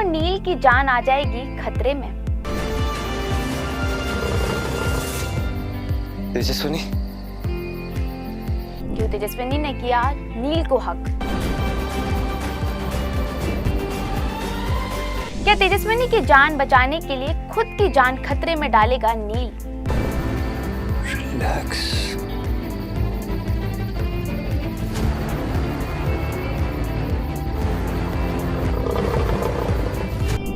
और नील की जान आ जाएगी खतरे में। तेजस्विनी, क्यों तेजस्विनी ने किया नील को हक? क्या तेजस्विनी की जान बचाने के लिए खुद की जान खतरे में डालेगा नील? रिलैक्स।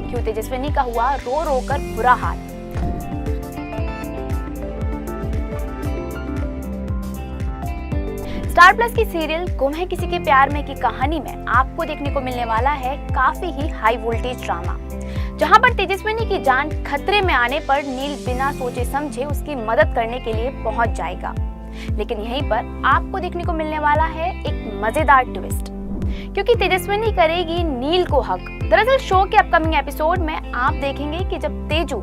क्यों तेजस्विनी का हुआ रो रो कर बुरा हाल? स्टार प्लस की सीरियल गुम है किसी के प्यार में की कहानी में आपको देखने को मिलने वाला है काफी ही हाई वोल्टेज ड्रामा, जहां पर तेजस्विनी की जान खतरे में आने पर नील बिना सोचे समझे उसकी मदद करने के लिए पहुंच जाएगा। लेकिन यहीं पर आपको देखने को मिलने वाला है एक मजेदार ट्विस्ट, क्योंकि तेजस्विनी करेगी नील को हक। दरअसल शो के अपकमिंग एपिसोड में आप देखेंगे कि जब तेजू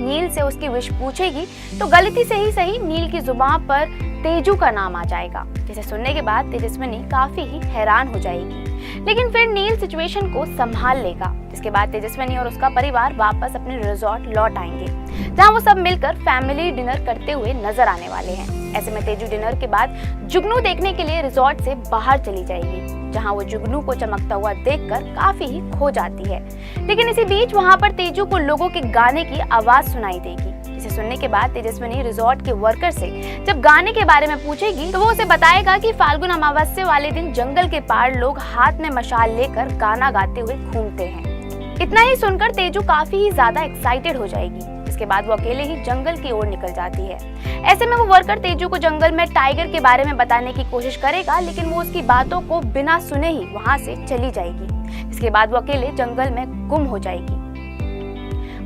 नील से उसकी विश पूछेगी तो गलती से ही सही नील की जुबान पर तेजू का नाम आ जाएगा, जिसे सुनने के बाद तेजस्विनी काफी ही हैरान हो जाएगी। लेकिन फिर नील सिचुएशन को संभाल लेगा, जिसके बाद तेजस्विनी और उसका परिवार वापस अपने रिजॉर्ट लौट आएंगे, जहां वो सब मिलकर फैमिली डिनर करते हुए नजर आने वाले हैं। ऐसे में तेजू डिनर के बाद जुगनू देखने के लिए रिजॉर्ट से बाहर चली जाएगी, जहां वो जुगनू को चमकता हुआ देखकर काफी ही खो जाती है। लेकिन इसी बीच वहां पर तेजू को लोगों के गाने की आवाज सुनाई देगी, जिसे सुनने के बाद तेजस्विनी रिजॉर्ट के वर्कर से जब गाने के बारे में पूछेगी तो वो उसे बताएगा कि फाल्गुन अमावस्या वाले दिन जंगल के पार लोग हाथ में मशाल लेकर गाना गाते हुए घूमते हैं। इतना ही सुनकर तेजू काफी ही ज्यादा एक्साइटेड हो जाएगी। इसके बाद वो अकेले ही जंगल की ओर निकल जाती है। ऐसे में वो वर्कर तेजू को जंगल में टाइगर के बारे में बताने की कोशिश करेगा, लेकिन वो उसकी बातों को बिना सुने ही वहां से चली जाएगी। इसके बाद वो अकेले जंगल में गुम हो जाएगी।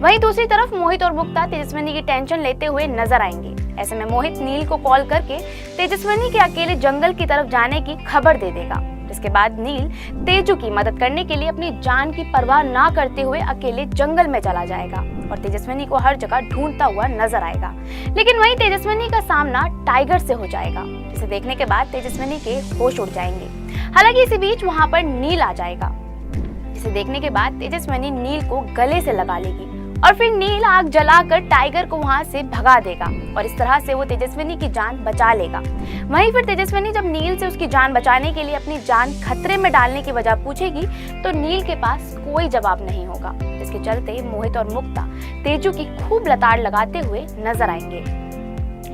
वहीं दूसरी तरफ मोहित और मुक्ता तेजस्विनी की टेंशन लेते हुए नजर आएंगे। ऐसे में मोहित नील को कॉल करके तेजस्विनी के अकेले जंगल की तरफ जाने की खबर दे देगा। इसके बाद नील तेजू की मदद करने के लिए अपनी जान की परवाह ना करते हुए अकेले जंगल में चला जाएगा और तेजस्विनी को हर जगह ढूंढता हुआ नजर आएगा। लेकिन वहीं तेजस्विनी का सामना टाइगर से हो जाएगा, जिसे देखने के बाद तेजस्विनी के होश उड़ जाएंगे। हालांकि इसी बीच वहां पर नील आ जाएगा, जिसे देखने के बाद तेजस्विनी नील को गले से लगा लेगी और फिर नील आग जलाकर टाइगर को वहां से भगा देगा और इस तरह से वो तेजस्विनी की जान बचा लेगा। वहीं फिर तेजस्विनी जब नील से उसकी जान बचाने के लिए अपनी जान खतरे में डालने की वजह पूछेगी तो नील के पास कोई जवाब नहीं होगा, जिसके चलते मोहित और मुक्ता तेजू की खूब लताड़ लगाते हुए नजर आएंगे।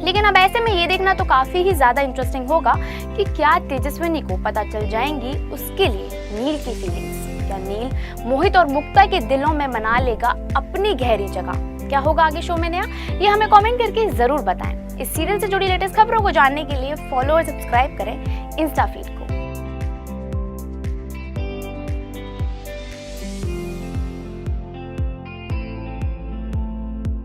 लेकिन अब ऐसे में ये देखना तो काफी ही ज्यादा इंटरेस्टिंग होगा कि क्या तेजस्विनी को पता चल जाएंगी उसके लिए नील की फीलिंग्स। क्या नील मोहित और मुक्ता के दिलों में मना लेगा अपनी गहरी जगह? क्या होगा आगे शो में नया, ये हमें कमेंट करके जरूर बताएं। इस सीरियल से जुड़ी लेटेस्ट खबरों को जानने के लिए फॉलो और सब्सक्राइब करें इंस्टा फीड।